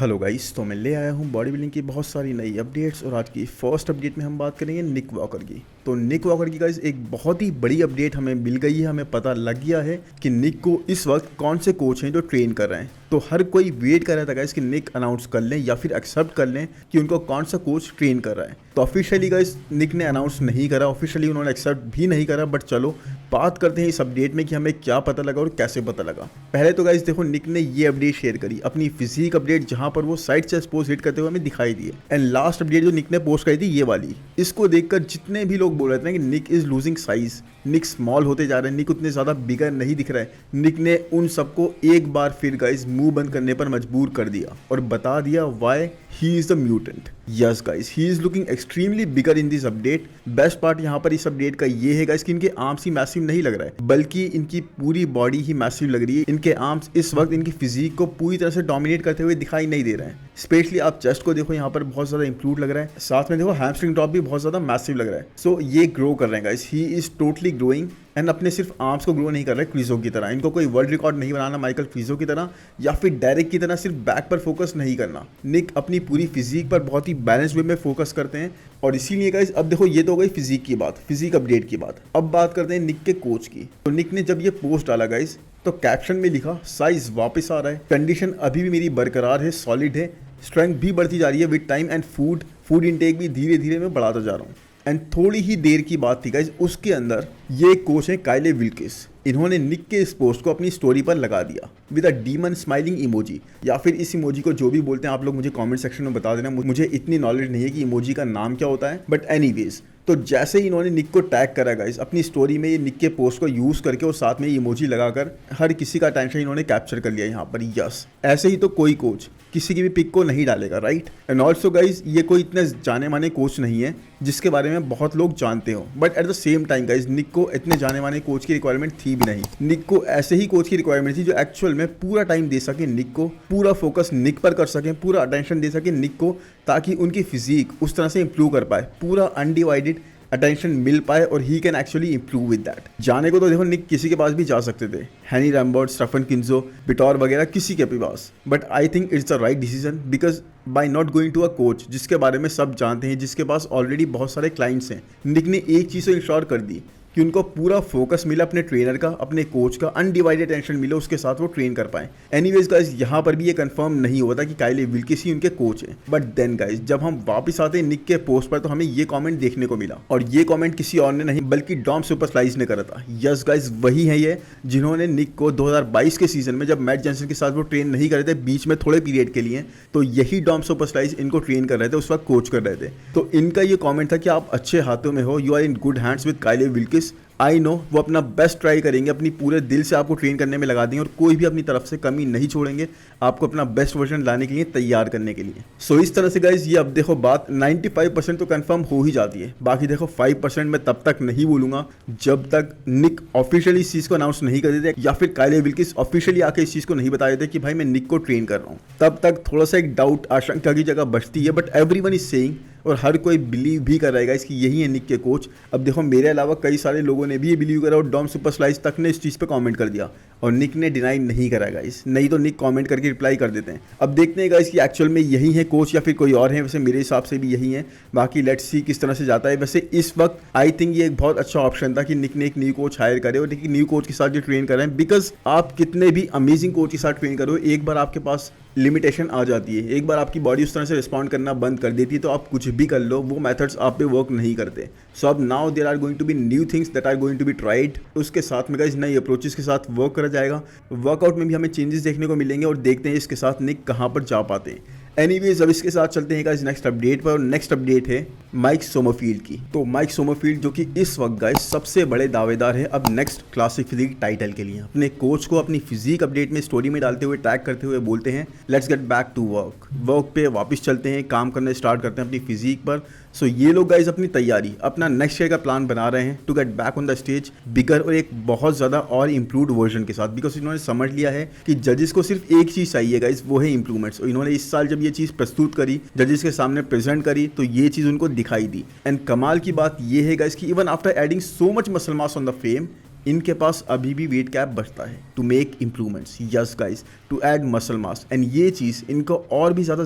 Hello guys, तो मैं ले आया हूँ बॉडी बिल्डिंग की बहुत सारी नई अपडेट्स। और आज की फर्स्ट अपडेट में हम बात करेंगे निक वॉकर की। तो निक वॉकर की गाइस एक बहुत ही बड़ी अपडेट हमें मिल गई है। हमें पता लग गया है कि निक को इस वक्त कौन से कोच हैं जो ट्रेन कर रहे हैं। तो हर कोई वेट कर रहा था गाइस कि निक अनाउंस कर लें या फिर एक्सेप्ट कर लें कि उनको कौन सा कोच ट्रेन कर रहा है। तो ऑफिशियली गाइस निक ने अनाउंस नहीं करा, ऑफिशियली उन्होंने एक्सेप्ट भी नहीं करा। बट चलो बात करते हैं इस अपडेट में कि हमें क्या पता लगा और कैसे पता लगा। पहले तो गाइस देखो, निक ने ये अपडेट शेयर करी, अपनी फिजिक अपडेट, जहां पर वो साइड चेस्ट पोस्ट हिट करते हुए हमें दिखाई दिए। एंड लास्ट अपडेट जो निक ने पोस्ट करी थी ये वाली, इसको देखकर जितने भी लोग बोल रहे थे कि Nick is losing size, Nick small होते जा रहे हैं, निक उतने ज्यादा बिगर नहीं दिख रहा है, निक ने उन सबको एक बार फिर गाइस मुंह बंद करने पर मजबूर कर दिया और बता दिया why he is the mutant. Yes guys, he is looking extremely bigger in this update. Best part यहाँ पर इस अपडेट का ये है गाइस कि इनके आर्म्स ही मैसिव नहीं लग रहा है, बल्कि इनकी पूरी बॉडी ही मैसिव लग रही है। इनके आर्म्स इस वक्त इनकी फिजिक को पूरी तरह से डोमिनेट करते हुए दिखाई नहीं दे रहे हैं। स्पेशली आप चेस्ट को देखो, यहाँ पर बहुत ज्यादा इंप्रूव लग रहा है। साथ में देखो हैमस्ट्रिंग टॉप भी बहुत ज्यादा मैसिव लग रहा है। सो ये ग्रो कर रहे हैं guys, he is totally growing. And अपने सिर्फ आर्म्स को ग्रो नहीं कर रहे क्विजो की तरह। इनको कोई वर्ल्ड रिकॉर्ड नहीं बनाना माइकल क्विजो की तरह या फिर डायरेक्ट की तरह सिर्फ बैक पर फोकस नहीं करना। निक अपनी पूरी फिजिक पर बहुत ही बैलेंस वे में फोकस करते हैं। और इसीलिए गाइस अब देखो, ये तो हो गई फिजिक की बात, फिजिक अपडेट की बात। अब बात करते हैं निक के कोच की। तो निक ने जब ये पोस्ट डाला गाइस, तो कैप्शन में लिखा साइज वापस आ रहा है, कंडीशन अभी भी मेरी बरकरार है, सॉलिड है, स्ट्रेंथ भी बढ़ती जा रही है with time, and food intake भी धीरे धीरे मैं बढ़ाता जा रहा हूँ। एंड थोड़ी ही देर की बात थी गाइस, उसके अंदर ये कोच है काइले विल्किस। इन्होंने निक के इस पोस्ट को अपनी स्टोरी पर लगा दिया with a demon smiling emoji, या फिर इस इमोजी को जो भी बोलते हैं आप लोग मुझे कमेंट सेक्शन में बता देना। मुझे इतनी नॉलेज नहीं है कि इमोजी का नाम क्या होता है, बट एनीवेज। तो जैसे ही इन्होंने निक को टैग करा गाइस अपनी स्टोरी में, ये निक के पोस्ट को यूज करके और साथ में इमोजी लगाकर हर किसी का अटेंशन इन्होंने कैप्चर कर लिया यहाँ पर। यस, ऐसे ही तो कोई कोच किसी की भी पिक को नहीं डालेगा, राइट। एंड ऑल्सो गाइज ये कोई इतने जाने माने कोच नहीं है जिसके बारे में बहुत लोग जानते हो। But at the same time guys Nick को इतने जाने माने कोच की रिक्वायरमेंट थी भी नहीं। निक को ऐसे ही कोच की रिक्वायरमेंट थी जो एक्चुअल में पूरा टाइम दे सके निक को, पूरा फोकस निक पर कर सके, पूरा अटेंशन दे सके निक को, ताकि उनकी फिजिक उस तरह से इंप्रूव कर पाए, पूरा अनडिवाइडेड अटेंशन मिल पाए और he can actually improve with that. जाने को तो देखो निक किसी के पास भी जा सकते थे, हैनी रैम्बर्ट, स्टेफन किन्जो, बिटोर वगैरह किसी के भी पास। But I think it's the right decision, because by not going to a coach जिसके बारे में सब जानते हैं, जिसके पास ऑलरेडी बहुत सारे क्लाइंट्स हैं, निक ने एक चीज़ तो इंश्योर कर दी कि उनको पूरा फोकस मिला अपने ट्रेनर का, अपने कोच का, अनडिवाइडेड अटेंशन मिले, उसके साथ वो ट्रेन कर पाए। एनीवेज गाइस, यहाँ पर भी ये कंफर्म नहीं होता कि काइले विल्किस ही उनके कोच हैं। बट देन गाइस जब हम वापस आते हैं निक के पोस्ट पर, तो हमें ये कमेंट देखने को मिला, और ये कमेंट किसी और ने नहीं बल्कि डॉम सुपरस्लाइस ने करा था। यस गाइस, वही है ये जिन्होंने निक को 2022 के सीजन में, जब मैट जॉनसन के साथ वो ट्रेन नहीं कर रहे थे बीच में थोड़े पीरियड के लिए, तो यही डॉम सुपरस्लाइस इनको ट्रेन कर रहे थे, उस वक्त कोच कर रहे थे। तो इनका ये कॉमेंट था कि आप अच्छे हाथों में हो, you are in good hands with Kyle Wilkes. I know वो अपना बेस्ट ट्राई करेंगे, अपनी पूरे दिल से आपको ट्रेन करने में लगा देंगे और कोई भी अपनी तरफ से कमी नहीं छोड़ेंगे आपको अपना बेस्ट वर्जन लाने के लिए, तैयार करने के लिए। सो इस तरह से गाइज ये अब देखो बात 95% तो कंफर्म हो ही जाती है। बाकी देखो 5% मैं तब तक नहीं बोलूंगा जब तक निक ऑफिशियली इस चीज़ को अनाउंस नहीं कर देते, या फिर काइले विल्किस ऑफिशियली आके इस चीज़ को नहीं बता देते कि भाई मैं निक को ट्रेन कर रहा हूँ। तब तक थोड़ा सा एक डाउट, आशंका की जगह बचती है। बट एवरीवन इज सेइंग, और हर कोई बिलीव भी कर रहेगा इसकी यही है निक के कोच। अब देखो मेरे अलावा कई सारे लोगों ने भी ये बिलीव करा, और डॉम सुपरस्लाइस तक ने इस चीज़ पे कमेंट कर दिया, और निक ने डिनाई नहीं करा गाइस। नहीं तो निक कमेंट करके रिप्लाई कर देते हैं। अब देखते हैं गाइस कि एक्चुअल में यही है कोच या फिर कोई और है। वैसे मेरे हिसाब से भी यही है, बाकी लेट्स सी किस तरह से जाता है। वैसे इस वक्त आई थिंक ये एक बहुत अच्छा ऑप्शन था कि निक ने एक न्यू कोच हायर करे और एक न्यू कोच के साथ जो ट्रेन कर रहे हैं। बिकॉज आप कितने भी अमेजिंग कोच के साथ ट्रेन करो, एक बार आपके पास लिमिटेशन आ जाती है, एक बार आपकी बॉडी उस तरह से रिस्पॉन्ड करना बंद कर देती है, तो आप कुछ भी कर लो, वो मेथड्स आप पे वर्क नहीं करते। सो अब now there are going to be new things that are going to be tried. उसके साथ में गाइस नई अप्रोचेस के साथ वर्क करा जाएगा, वर्कआउट में भी हमें चेंजेस देखने को मिलेंगे, और देखते हैं इसके साथ निक कहाँ पर जा पाते हैं। एनीवेज अब इसके साथ चलते हैं गाइस नेक्स्ट अपडेट पर, और नेक्स्ट अपडेट है माइक सोमरफील्ड की। तो माइक सोमरफील्ड जो कि इस वक्त गाइस सबसे बड़े दावेदार है अब नेक्स्ट क्लासिक फिजिक टाइटल के लिए, अपने कोच को अपनी फिजिक अपडेट में स्टोरी में डालते हुए टैग करते हुए बोलते हैं let's get back to work पे वापस चलते हैं, काम करना स्टार्ट करते हैं अपनी फिजिक पर। सो ये लोग गाइस अपनी तैयारी, अपना नेक्स्ट ईयर का प्लान बना रहे हैं to get back on the stage bigger, और एक बहुत ज़्यादा और इम्प्रूव्ड वर्जन के साथ। बिकॉज इन्होंने समझ लिया है कि जजेस को सिर्फ एक चीज़ चाहिए गाइस, वो है इंप्रूवमेंट्स। और इन्होंने इस साल जब ये चीज़ प्रस्तुत करी, जजेस के सामने प्रेजेंट करी, तो ये चीज़ उनको दिखाई दी। एंड कमाल की बात ये है गाइस कि even after adding so much muscle mass on the frame, इनके पास अभी भी वेट कैप बचता है to make improvements, yes guys, to add muscle mass, and ये चीज़ इनको और भी ज़्यादा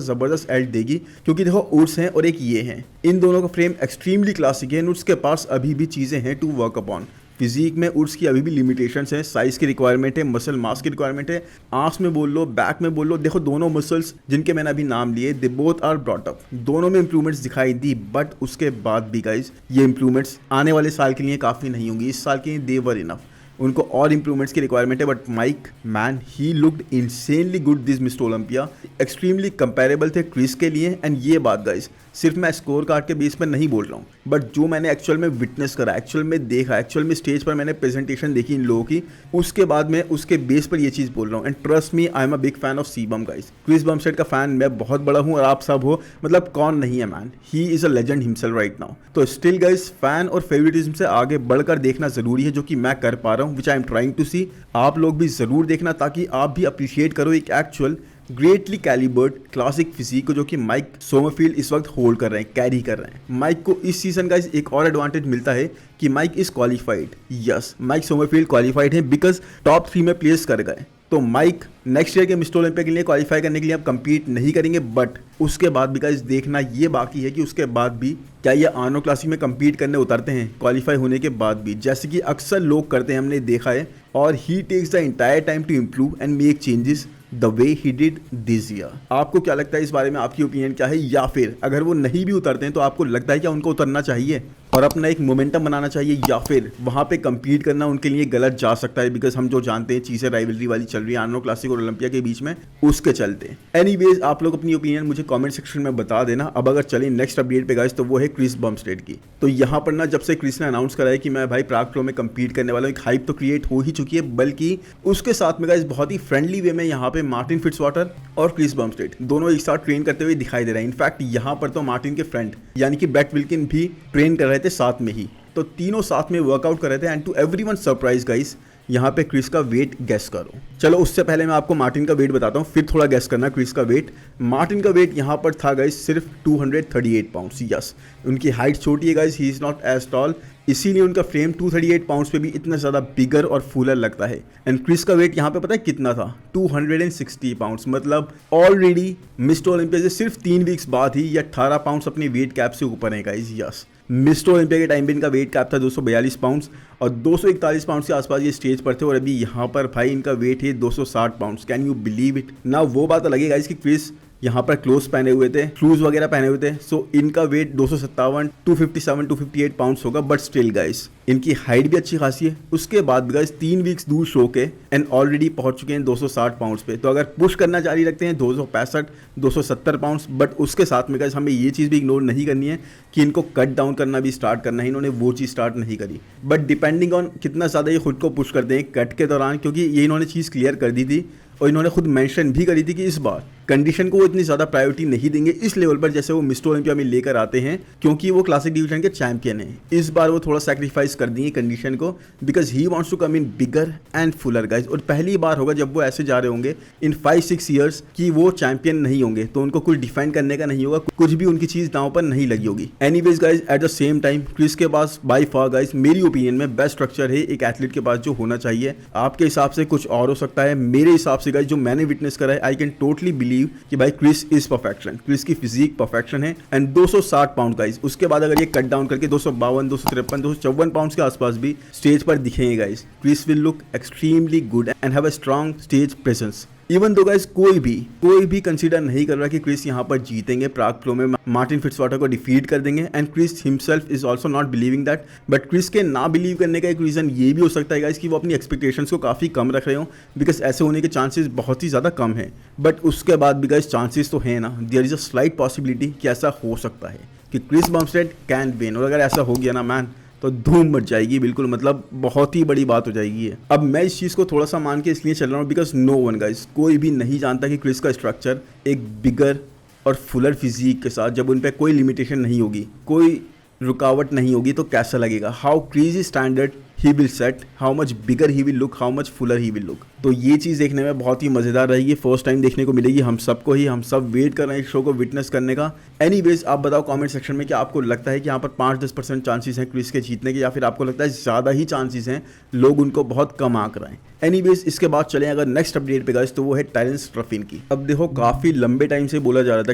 ज़बरदस्त एड देगी, क्योंकि देखो उड्स हैं और एक ये हैं, इन दोनों का फ्रेम एक्सट्रीमली क्लासिक है, उड्स के पास अभी भी चीज़ें हैं टू वर्क अपॉन। फिजिक में उड्स की अभी भी लिमिटेशंस हैं, साइज़ की रिक्वायरमेंट है, मसल मास की रिक्वायरमेंट है, आर्म्स में बोल लो, बैक में बोल लो, देखो दोनों मसल्स जिनके मैंने अभी नाम लिए they both are brought up, दोनों में इंप्रूवमेंट्स दिखाई दी, बट उसके बाद भी गाइज ये इंप्रूवमेंट्स आने वाले साल के लिए काफ़ी नहीं होंगी, इस साल के लिए दे वर इनफ, उनको और इंप्रूवमेंट्स की रिक्वायरमेंट है। But Mike man he looked insanely good this Mister Olympia, extremely comparable थे क्रिस के लिए। एंड ये बात गाइज सिर्फ मैं स्कोर कार्ड के बेस पर नहीं बोल रहा हूँ, बट जो मैंने एक्चुअल में विटनेस करा, एक्चुअल में देखा, एक्चुअल में स्टेज पर मैंने प्रेजेंटेशन देखी इन लोगों की, उसके बाद मैं उसके बेस पर ये चीज़ बोल रहा हूँ। And trust me, I am a big fan of CBum guys, Chris Bumstead का फैन मैं बहुत बड़ा हूँ और आप सब हो, मतलब कौन नहीं है man, he is a legend himself right now. तो स्टिल गाइज फैन और फेवरेटिज्म से आगे बढ़कर देखना जरूरी है, जो कि मैं कर पा रहा हूँ, विच आई एम ट्राइंग टू सी। आप लोग भी ज़रूर देखना ताकि आप भी अप्रिशिएट करो एक एक्चुअल ग्रेटली कैलिबर्ड क्लासिक फिजिक को, जो कि माइक सोमरफील्ड इस वक्त होल्ड कर रहे हैं, कैरी कर रहे हैं। माइक को इस सीजन का एक और एडवांटेज मिलता है कि Mike is qualified, yes Mike Sommerfield qualified है बिकॉज टॉप 3 में प्लेस कर गए। तो माइक नेक्स्ट ईयर के मिस्टर ओलंपिया के लिए क्वालिफाई करने के लिए अब compete नहीं करेंगे, बट उसके बाद भी गाइस देखना ये बाकी है कि उसके बाद भी क्या ये आर्नो क्लासिक में compete करने उतरते हैं क्वालिफाई होने के बाद भी, जैसे कि अक्सर लोग करते हैं, हमने देखा है। और he takes the entire time to improve and make changes the way he did this year. आपको क्या लगता है इस बारे में, आपकी ओपिनियन क्या है? या फिर अगर वो नहीं भी उतरते हैं तो आपको लगता है क्या उनको उतरना चाहिए और अपना एक मोमेंटम बनाना चाहिए, या फिर वहाँ पे compete करना उनके लिए गलत जा सकता है? बिकॉज हम जो जानते हैं चीज़ें राइवलरी वाली चल रही है आर्नो क्लासिक और ओलंपिया के बीच में, उसके चलते। एनीवेज आप लोग अपनी ओपिनियन मुझे कमेंट सेक्शन में बता देना। अब अगर चलें नेक्स्ट अपडेट पे गाइस, तो वो है क्रिस बमस्टेड की। तो यहाँ पर ना जब से क्रिस ने अनाउंस करा है कि मैं भाई प्राग प्रो में compete करने वाला हूँ, एक हाइप तो क्रिएट हो ही चुकी है, बल्कि उसके साथ में गाइस बहुत ही फ्रेंडली वे में यहाँ पे मार्टिन फिट्जवाटर और क्रिस बमस्टेड दोनों एक साथ ट्रेन करते हुए दिखाई दे रहे हैं। इनफैक्ट यहाँ पर तो मार्टिन के फ्रेंड यानी कि ब्रैट विल्किन भी ट्रेन कर रहे थे साथ में ही, तो तीनों साथ में वर्कआउट कर रहे थे। And to everyone surprise guys, यहाँ पे क्रिस का वेट गेस करो। चलो उससे पहले मैं आपको मार्टिन का वेट बताता हूँ, फिर थोड़ा गेस करना क्रिस का वेट। मार्टिन का वेट यहाँ पर था गाइस सिर्फ 238 पाउंड्स। यस, उनकी हाइट छोटी है guys, he is not as tall, इसीलिए उनका फ्रेम 238 पाउंड्स पे भी इतना ज़्यादा बिगर और फूलर लगता है। एंड क्रिस का वेट यहाँ पे पता है कितना था? 260 पाउंड्स। मतलब ऑलरेडी मिस्टर ओलंपिया से सिर्फ 3 वीक्स बाद ही ये 18 पाउंड्स अपनी वेट कैप से ऊपर है गाइस। यस, मिस्टर ओलंपिया के टाइम पे इनका वेट कैप था 242 पाउंड्स और 241 पाउंड्स के आसपास ये स्टेज पर थे, और अभी यहाँ पर भाई इनका वेट है 260 pounds. Can you believe it? ना वो बात अलग है गाइस कि क्रिस यहाँ पर क्लोज पहने हुए थे, शूज वगैरह पहने हुए थे, सो इनका वेट 257, 257, 258 पाउंड्स होगा, बट स्टिल गाइस इनकी हाइट भी अच्छी खासी है। उसके बाद भी गाइस 3 वीक्स दूर शो के एंड ऑलरेडी पहुंच चुके हैं 260 पाउंड्स पे। तो अगर पुश करना जारी रखते हैं 265, 270 पाउंड्स, बट उसके साथ में गाइस हमें ये चीज़ भी इग्नोर नहीं करनी है कि इनको कट डाउन करना भी स्टार्ट करना है। इन्होंने वो चीज़ स्टार्ट नहीं करी, बट डिपेंडिंग ऑन कितना ज़्यादा ये खुद को पुश करते हैं कट के दौरान, क्योंकि ये इन्होंने चीज़ क्लियर कर दी थी और इन्होंने खुद मेंशन भी करी थी कि इस बार कंडीशन को वो इतनी ज़्यादा प्रायोरिटी नहीं देंगे इस लेवल पर जैसे वो मिस्टर ओलंपिया में लेकर आते हैं, क्योंकि वो क्लासिक डिवीजन के चैंपियन हैं। इस बार वो थोड़ा सैक्रिफाइस कर देंगे कंडीशन को, because he wants to come in bigger and fuller guys. और पहली बार होगा जब वो ऐसे जा रहे होंगे इन 5-6 ईयर्स कि वो चैंपियन नहीं होंगे, तो उनको कुछ डिफाइन करने का नहीं होगा, कुछ भी उनकी चीज़ दांव पर नहीं लगी होगी। Anyways guys, at the same time Chris के पास बाय फार गाइज मेरी ओपिनियन में बेस्ट स्ट्रक्चर है एक एथलीट के पास जो होना चाहिए। आपके हिसाब से कुछ और हो सकता है, मेरे हिसाब से गाइज जो मैंने विटनेस करा है, आई कैन टोटली बिलीव कि भाई क्रिस इज परफेक्शन, क्रिस की फिजिक परफेक्शन है। एंड 260 पाउंड गाइज, उसके बाद अगर ये कट डाउन करके 252, 253, 254 पाउंड्स के आसपास भी स्टेज पर दिखेंगे guys, Chris will look extremely good and have a strong stage presence. Even though guys कोई भी कंसीडर नहीं कर रहा कि क्रिस यहाँ पर जीतेंगे, प्राग प्रो में मार्टिन फिट्जवाटर को डिफीट कर देंगे। And Chris himself is also not believing that, but Chris के ना बिलीव करने का एक रीज़न ये भी हो सकता है गाइज कि वो अपनी एक्सपेक्टेशंस को काफ़ी कम रख रहे हो, बिकॉज ऐसे होने के चांसेस बहुत ही ज़्यादा कम है। बट उसके बाद भी गाइज चांसेस तो है ना, there is a slight possibility कि ऐसा हो सकता है कि क्रिस बमस्टेड कैन विन। और अगर ऐसा हो गया ना मैन, तो धूम मच जाएगी बिल्कुल, मतलब बहुत ही बड़ी बात हो जाएगी ये। अब मैं इस चीज़ को थोड़ा सा मान के इसलिए चल रहा हूँ बिकॉज नो वन गाइस, कोई भी नहीं जानता कि क्रिस का स्ट्रक्चर एक बिगर और फुलर फिजिक के साथ जब उन पर कोई लिमिटेशन नहीं होगी, कोई रुकावट नहीं होगी, तो कैसा लगेगा। How Chris is standard he will set, how much bigger he will look, how much fuller he will look. तो ये चीज़ देखने में बहुत ही मज़ेदार रहेगी, फर्स्ट टाइम देखने को मिलेगी हम सबको ही, हम सब वेट कर रहे हैं इस शो को विटनेस करने का। एनीवेज आप बताओ कमेंट सेक्शन में कि आपको लगता है कि यहाँ पर 5-10% चांसेस हैं क्रिस के जीतने के, या फिर आपको लगता है ज़्यादा ही चांसेस हैं, लोग उनको बहुत कम आंक रहे हैं। एनीवेज इसके बाद चलें अगर नेक्स्ट अपडेट पे गाइस, तो वो है टायरेंस रफिन की। अब देखो काफ़ी लंबे टाइम से बोला जा रहा था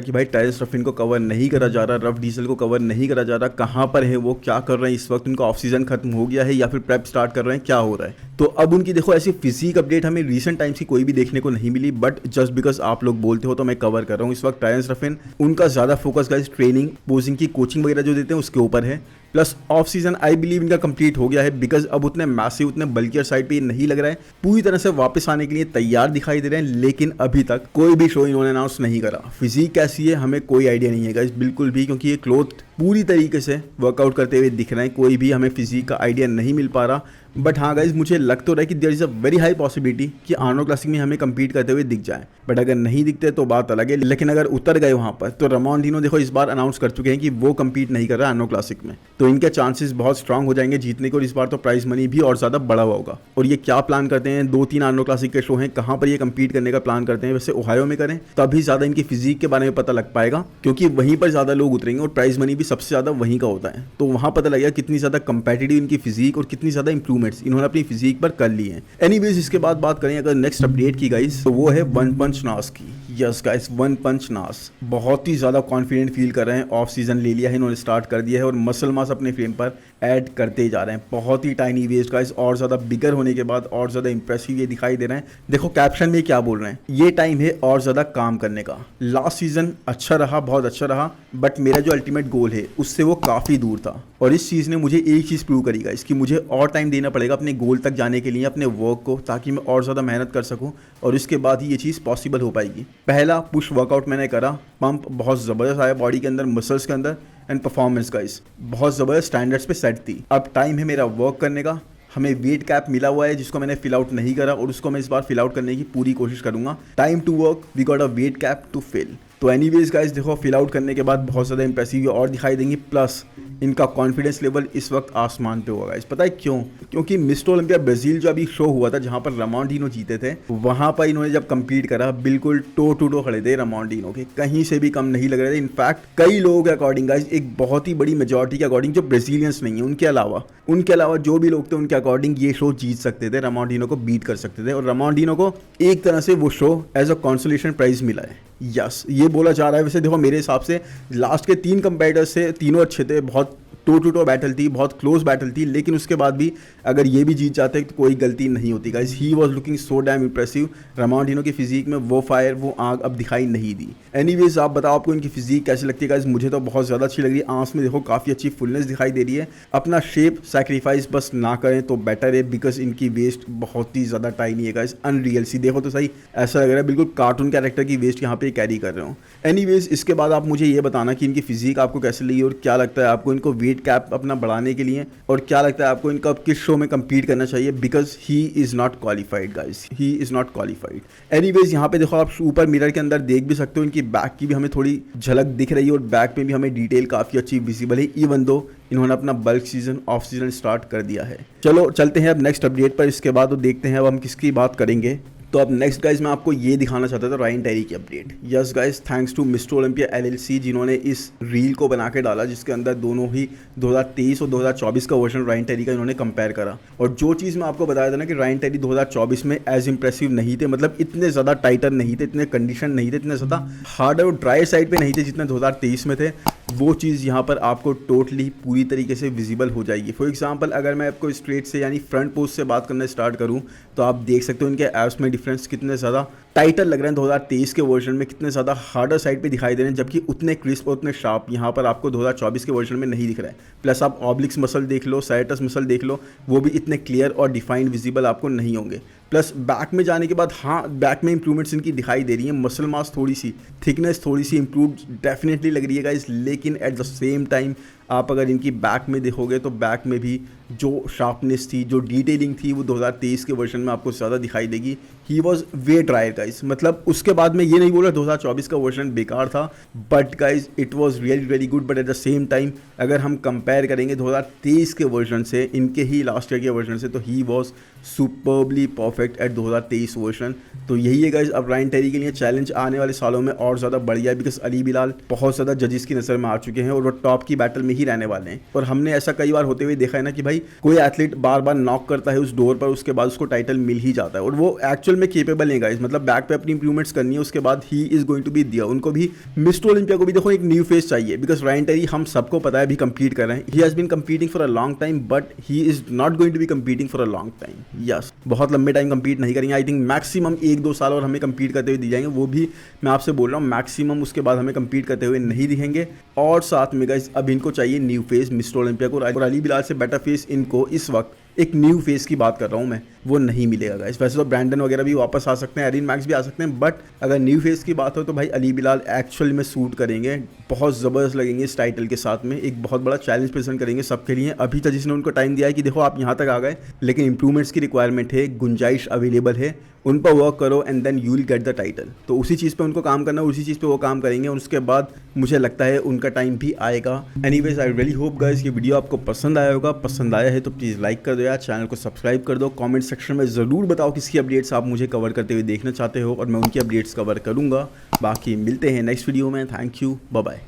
कि भाई टायरेंस रफिन को कवर नहीं करा जा रहा, रफ डीजल को कवर नहीं करा जा रहा, कहाँ पर है वो, क्या कर रहे हैं इस वक्त, उनका ऑफ सीजन खत्म हो गया है या फिर प्रेप स्टार्ट कर रहे हैं, क्या हो रहा है। तो अब उनकी देखो ऐसी फिजिक अपडेट हमें रीसेंट टाइम्स की कोई भी देखने को नहीं मिली, बट जस्ट बिकॉज आप लोग बोलते हो तो मैं कवर कर रहा हूँ। इस वक्त टायरेंस रफिन उनका ज़्यादा फोकस गाइस ट्रेनिंग, पोजिंग की कोचिंग वगैरह जो देते हैं उसके ऊपर है, plus off season I believe इनका कंप्लीट हो गया है, बिकॉज अब उतने मैसिव, उतने बल्कियर साइड पे नहीं लग रहा है, पूरी तरह से वापस आने के लिए तैयार दिखाई दे रहे हैं। लेकिन अभी तक कोई भी शो इन्होंने अनाउंस नहीं करा। फिजिक कैसी है हमें कोई आइडिया नहीं है गाइस बिल्कुल भी, क्योंकि ये क्लोथ पूरी तरीके से वर्कआउट करते हुए दिख रहे हैं, कोई भी हमें फिजिक का आइडिया नहीं मिल पा रहा। बट हाँ गाइज मुझे लग तो रहा है कि there is a very high possibility कि आर्नो क्लासिक में हमें compete करते हुए दिख जाए, बट अगर नहीं दिखते तो बात अलग है। लेकिन अगर उतर गए वहाँ पर तो रमोंडिनो देखो इस बार अनाउंस कर चुके हैं कि वो compete नहीं कर रहा आर्नो क्लासिक में, तो इनके चांसेस बहुत स्ट्रांग हो जाएंगे जीतने को, और इस बार तो प्राइज मनी भी और ज़्यादा बड़ा हुआ होगा। और ये क्या प्लान करते हैं, 2-3 आर्नो क्लासिक के शो हैं, कहाँ पर ये compete करने का प्लान करते हैं, वैसे ओहायो में करें तभी ज़्यादा इनकी फिजिक के बारे में पता लग पाएगा, क्योंकि वहीं पर ज़्यादा लोग उतरेंगे और प्राइज मनी भी सबसे ज़्यादा वहीं का होता है। तो वहाँ पता लगेगा कितनी ज़्यादा कंपेटिटिव इनकी फिजिक और कितनी ज़्यादा इंप्रूवमेंट्स इन्होंने अपनी फिजिक पर कर ली है। एनीवेज इसके बाद बात करें अगर नेक्स्ट अपडेट की गाइस, तो वो है वन पंच नास की। यस गाइस वन पंच नास बहुत ही ज़्यादा कॉन्फिडेंट फील कर रहे हैं, ऑफ सीजन ले लिया है इन्होंने, स्टार्ट कर दिया है और मसल मास अपने फ्रेम पर ऐड करते ही जा रहे हैं। बहुत ही टाइनी वेस्ट गाइस, और ज़्यादा बिगर होने के बाद और ज़्यादा इंप्रेसिव ये दिखाई दे रहे हैं। देखो कैप्शन में क्या बोल रहे हैं, ये टाइम है और ज़्यादा काम करने का। लास्ट सीजन अच्छा रहा, बहुत अच्छा रहा, बट मेरा जो अल्टीमेट गोल है उससे वो काफ़ी दूर था, और इस चीज़ ने मुझे एक चीज़ प्रूव करी गाइस कि मुझे और टाइम देना पड़ेगा अपने गोल तक जाने के लिए, अपने वर्क को, ताकि मैं और ज़्यादा मेहनत कर सकूं, और इसके बाद ही ये चीज़ पॉसिबल हो पाएगी। पहला पुश वर्कआउट मैंने करा, पंप बहुत ज़बरदस्त आया बॉडी के अंदर, मसल्स के अंदर, एंड परफॉर्मेंस गाइस बहुत ज़बरदस्त स्टैंडर्ड्स पे सेट थी। अब टाइम है मेरा वर्क करने का। हमें वेट कैप मिला हुआ है जिसको मैंने फिल आउट नहीं करा, और उसको मैं इस बार फिल आउट करने की पूरी कोशिश करूंगा। Time to work, we got a weight cap to fill. तो एनीवेज गाइस देखो फिल आउट करने के बाद बहुत ज़्यादा इंप्रेसिव और दिखाई देंगी, प्लस इनका कॉन्फिडेंस लेवल इस वक्त आसमान पे होगा गाइस। पता है क्यों? क्योंकि मिस्टर ओलंपिया ब्राज़ील जो अभी शो हुआ था जहां पर रमोंडिनो जीते थे, वहां पर इन्होंने जब कंप्लीट करा बिल्कुल टो टू टो खड़े थे रमोंडिनो के, कहीं से भी कम नहीं लग रहे थे। इनफैक्ट कई लोगों के अकॉर्डिंग गाइस, एक बहुत ही बड़ी मेजॉरिटी के अकॉर्डिंग जो ब्राज़ीलियंस नहीं है उनके अलावा जो भी लोग थे उनके अकॉर्डिंग ये शो जीत सकते थे, रमोंडिनो को बीट कर सकते थे, और रमोंडिनो को एक तरह से वो show as a consolation prize मिला है। यस ये बोला जा रहा है। वैसे देखो मेरे हिसाब से लास्ट के 3 कंपेटिटर्स से तीनों अच्छे थे, बहुत टो टू टो बैटल थी, बहुत क्लोज बैटल थी, लेकिन उसके बाद भी अगर ये भी जीत जाते तो कोई गलती नहीं होती guys. He was looking so damn impressive. Ramondino की फिजिक में वो फायर, वो आग अब दिखाई नहीं दी। एनीवेज आप बताओ आपको इनकी फिजिक कैसी लगती है गाइस? मुझे तो बहुत ज़्यादा अच्छी लग रही है। आंख में देखो काफ़ी अच्छी फुलनेस दिखाई दे रही है। अपना शेप सैक्रिफाइस बस ना करें तो बेटर है, बिकॉज इनकी वेस्ट बहुत ही ज़्यादा टाइनी है गाइस, अनरियल सी। देखो तो सही, ऐसा लग रहा है बिल्कुल कार्टून कैरेक्टर की वेस्ट यहाँ पे कैरी कर रहे हो। एनीवेज इसके बाद आप मुझे ये बताना कि इनकी फिजिक आपको कैसी लगी, और क्या लगता है आपको इनको वेट कैप अपना बढ़ाने के लिए, और क्या लगता है आपको इनका किस शो में compete करना चाहिए, because he is not qualified guys, he is not qualified. Anyways यहाँ पे देखो आप ऊपर मिरर के अंदर देख भी सकते हो, इनकी बैक की भी हमें थोड़ी झलक दिख रही है, और बैक पे भी हमें डिटेल काफ़ी अच्छी विजिबल है, इवन दो इन्होंने अपना bulk season, off season start कर दिया है। चलो चलते हैं अब नेक्स्ट अपडेट पर, इसके बाद तो देखते हैं अब हम किसकी बात करेंगे। तो अब नेक्स्ट गाइज मैं आपको ये दिखाना चाहता था रायन टेरी की update. Yes guys thanks to Mister Olympia LLC जिन्होंने इस रील को बना के डाला, जिसके अंदर दोनों ही 2023 और 2024 का वर्जन रायन टेरी का इन्होंने कंपेयर करा। और जो चीज़ मैं आपको बताया था ना कि रायन टेरी 2024 में एज इंप्रेसिव नहीं थे, मतलब इतने ज़्यादा टाइटर नहीं थे, इतने कंडीशन नहीं थे, इतने ज़्यादा हार्ड और ड्राई साइड पर नहीं थे जितने 2023 में थे, वो चीज़ यहाँ पर आपको टोटली पूरी तरीके से विजिबल हो जाएगी। फॉर एग्जांपल अगर मैं आपको स्ट्रेट से यानी फ्रंट पोज से बात करना स्टार्ट करूँ तो आप देख सकते हो इनके एब्स में डिफरेंस कितने ज़्यादा टाइटर लग रहे हैं 2023 के वर्जन में, कितने ज़्यादा हार्डर साइड पे दिखाई दे रहे हैं, जबकि उतने क्रिस्प और उतने शार्प यहाँ पर आपको 2024 के वर्जन में नहीं दिख रहा है। प्लस आप ऑब्लिक्स मसल देख लो, साइटस मसल देख लो, वो भी इतने क्लियर और डिफाइंड विजिबल आपको नहीं होंगे। प्लस बैक में जाने के बाद हाँ बैक में इंप्रूवमेंट्स इनकी दिखाई दे रही है, मसल मास थोड़ी सी, थिकनेस थोड़ी सी इंप्रूव डेफिनेटली लग रही है गाइस, लेकिन एट द सेम टाइम आप अगर इनकी बैक में देखोगे तो बैक में भी जो शार्पनेस थी, जो डिटेलिंग थी, वो 2023 के वर्जन में आपको ज़्यादा दिखाई देगी। He was way dryer guys, मतलब उसके बाद में ये नहीं बोल रहा 2024 का वर्जन बेकार था, but guys it was really very good. But at the same time अगर हम कंपेयर करेंगे 2023 के वर्जन से, इनके ही लास्ट ईयर के वर्जन से, तो he was superbly perfect eight 2023 version. तो यही है गाइज, अब रायन टेरी के लिए चैलेंज आने वाले सालों में और ज़्यादा बढ़ गया, बिकॉज अली बिलाल बहुत ज़्यादा जजेस की नज़र में आ चुके हैं और वो टॉप की बैटल में ही रहने वाले हैं। और हमने ऐसा कई बार होते हुए देखा है ना कि भाई कोई एथलीट बार बार नॉक करता है उस डोर पर, उसके बाद उसको टाइटल मिल ही जाता है, और वो एक्चुअल में केपेबल है गाइज। मतलब बैक पे अपनी इंप्रूवमेंट्स करनी है, उसके बाद he is going to be दिया। उनको भी मिस्टर ओलंपिया को भी देखो एक न्यू फेस चाहिए, बिकॉज रायन टेरी हम सबको पता है अभी कंपीट कर रहे हैं। He has been competing for a long time, but he is not going to be competing for a long time. Yes, बहुत लंबे टाइम कंपीट नहीं करेंगे। आई थिंक मैक्सिमम 1-2 साल और हमें कंपीट करते हुए दी जाएंगे, वो भी मैं आपसे बोल रहा हूँ मैक्सिमम। उसके बाद हमें कंपीट करते हुए नहीं दिखेंगे। और साथ में गाइस अब इनको चाहिए न्यू फेस मिस्टर ओलंपिया को, और अली बिलाल से बेटर फेस इनको इस वक्त, एक न्यू फेस की बात कर रहा हूँ मैं, वो नहीं मिलेगा गाइस। वैसे तो ब्रैंडन वगैरह भी वापस आ सकते हैं, एरिन मैक्स भी आ सकते हैं, बट अगर न्यू फेस की बात हो तो भाई अली बिलाल एक्चुअल में सूट करेंगे, बहुत ज़बरदस्त लगेंगे इस टाइटल के साथ में, एक बहुत बड़ा चैलेंज प्रेजेंट करेंगे सबके लिए। अभी तक जिसने उनको टाइम दिया है कि देखो आप यहाँ तक आ गए, लेकिन इंप्रूवमेंट्स की रिक्वायरमेंट है, गुंजाइश अवेलेबल है, उन पर वर्क करो and then you will get the title. तो उसी चीज़ पे उनको काम करना है, उसी चीज़ पे वो काम करेंगे, और उसके बाद मुझे लगता है उनका टाइम भी आएगा। Anyways I really hope guys ये वीडियो आपको पसंद आया होगा। पसंद आया है तो प्लीज़ लाइक कर दो यार, चैनल को सब्सक्राइब कर दो। कमेंट सेक्शन में ज़रूर बताओ किसकी अपडेट्स आप मुझे कवर करते हुए देखना चाहते हो, और मैं उनकी अपडेट्स कवर करूँगा। बाकी मिलते हैं नेक्स्ट वीडियो में। Thank you, bye bye.